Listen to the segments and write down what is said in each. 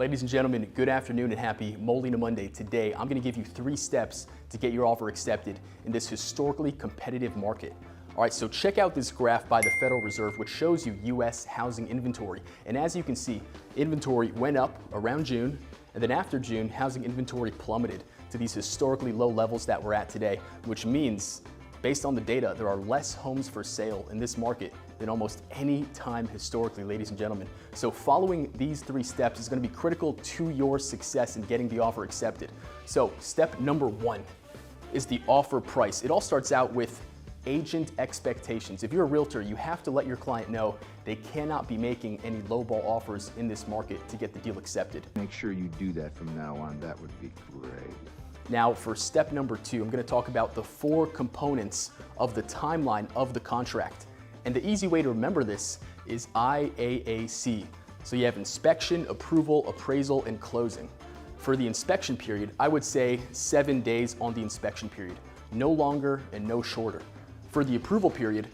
Ladies and gentlemen, good afternoon and happy Molina Monday. Today, I'm gonna give you 3 steps to get your offer accepted in this historically competitive market. All right, so check out this graph by the Federal Reserve, which shows you US housing inventory. And as you can see, inventory went up around June, and then after June, housing inventory plummeted to these historically low levels that we're at today, which means, based on the data, there are less homes for sale in this market than almost any time historically, ladies and gentlemen. So following these 3 steps is gonna be critical to your success in getting the offer accepted. So step number 1 is the offer price. It all starts out with agent expectations. If you're a realtor, you have to let your client know they cannot be making any lowball offers in this market to get the deal accepted. Make sure you do that from now on. That would be great. Now for step number 2, I'm gonna talk about the 4 components of the timeline of the contract. And the easy way to remember this is IAAC. So you have inspection, approval, appraisal, and closing. For the inspection period, I would say 7 days on the inspection period, no longer and no shorter. For the approval period,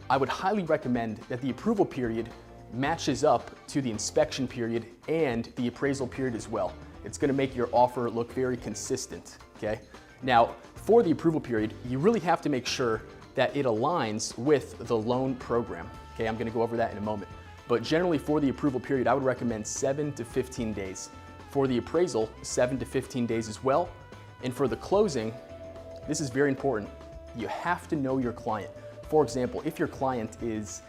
I would highly recommend that the approval period matches up to the inspection period and the appraisal period as well. It's gonna make your offer look very consistent, okay? Now, for the approval period, you really have to make sure that it aligns with the loan program, okay? I'm gonna go over that in a moment. But generally for the approval period, I would recommend 7 to 15 days. For the appraisal, 7 to 15 days as well. And for the closing, this is very important. You have to know your client. For example, if your client is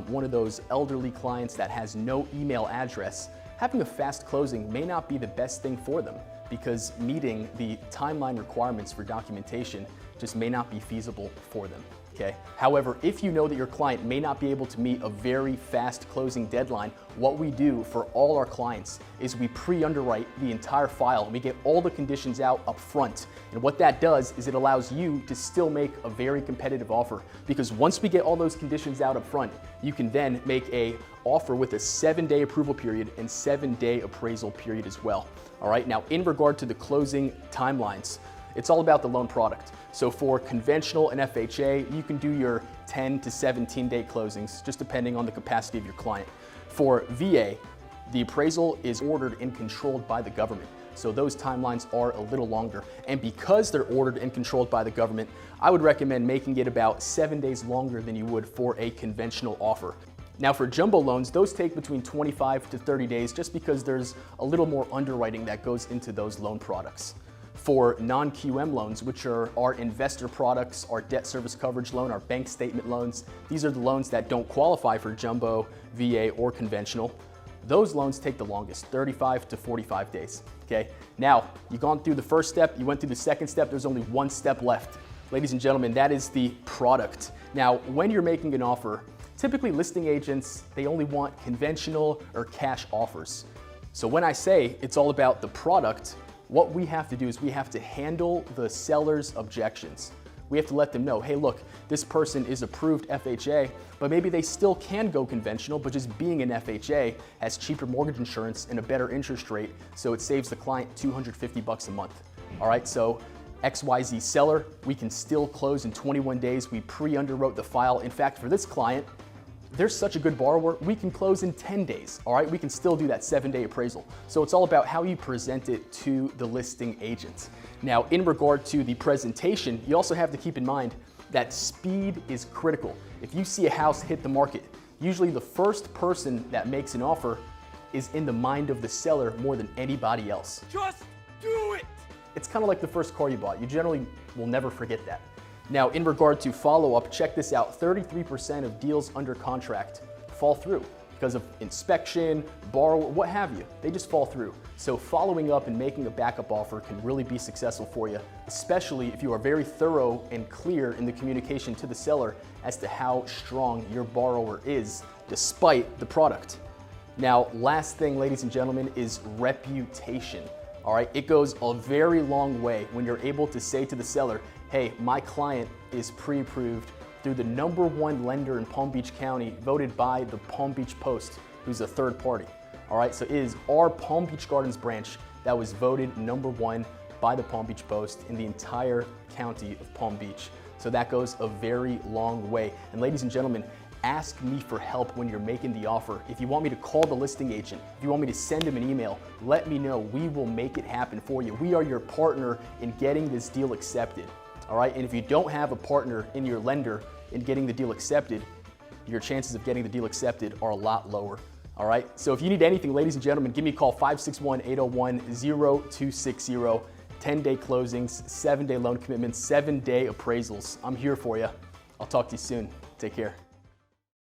one of those elderly clients that has no email address, having a fast closing may not be the best thing for them because meeting the timeline requirements for documentation just may not be feasible for them, okay? However, if you know that your client may not be able to meet a very fast closing deadline, what we do for all our clients is we pre-underwrite the entire file and we get all the conditions out up front. And what that does is it allows you to still make a very competitive offer because once we get all those conditions out up front, you can then make a offer with a 7-day approval period and 7-day appraisal period as well. All right, now in regard to the closing timelines, it's all about the loan product. So for conventional and FHA, you can do your 10 to 17-day closings, just depending on the capacity of your client. For VA, the appraisal is ordered and controlled by the government. So those timelines are a little longer. And because they're ordered and controlled by the government, I would recommend making it about 7 days longer than you would for a conventional offer. Now for jumbo loans, those take between 25 to 30 days just because there's a little more underwriting that goes into those loan products. For non-QM loans, which are our investor products, our debt service coverage loan, our bank statement loans, these are the loans that don't qualify for jumbo, VA, or conventional. Those loans take the longest, 35 to 45 days, okay? Now, you've gone through the first step, you went through the second step, there's only 1 step left. Ladies and gentlemen, that is the product. Now, when you're making an offer, typically listing agents, they only want conventional or cash offers. So when I say it's all about the product, what we have to do is we have to handle the seller's objections. We have to let them know, hey, look, this person is approved FHA, but maybe they still can go conventional, but just being an FHA has cheaper mortgage insurance and a better interest rate, so it saves the client $250 a month. All right, so XYZ seller, we can still close in 21 days. We pre-underwrote the file. In fact, for this client, they're such a good borrower, we can close in 10 days, all right? We can still do that 7-day appraisal. So it's all about how you present it to the listing agent. Now, in regard to the presentation, you also have to keep in mind that speed is critical. If you see a house hit the market, usually the first person that makes an offer is in the mind of the seller more than anybody else. Just do it! It's kind of like the first car you bought. You generally will never forget that. Now, in regard to follow-up, check this out. 33% of deals under contract fall through because of inspection, borrower, what have you. They just fall through. So following up and making a backup offer can really be successful for you, especially if you are very thorough and clear in the communication to the seller as to how strong your borrower is despite the product. Now, last thing, ladies and gentlemen, is reputation. All right, it goes a very long way when you're able to say to the seller, hey, my client is pre-approved through the #1 lender in Palm Beach County, voted by the Palm Beach Post, who's a third party. All right, so it is our Palm Beach Gardens branch that was voted #1 by the Palm Beach Post in the entire county of Palm Beach. So that goes a very long way. And ladies and gentlemen, ask me for help when you're making the offer. If you want me to call the listing agent, if you want me to send him an email, let me know. We will make it happen for you. We are your partner in getting this deal accepted. All right, and if you don't have a partner in your lender in getting the deal accepted, your chances of getting the deal accepted are a lot lower. All right, so if you need anything, ladies and gentlemen, give me a call, 561-801-0260. 10-day closings, 7-day loan commitments, 7-day appraisals. I'm here for you. I'll talk to you soon. Take care.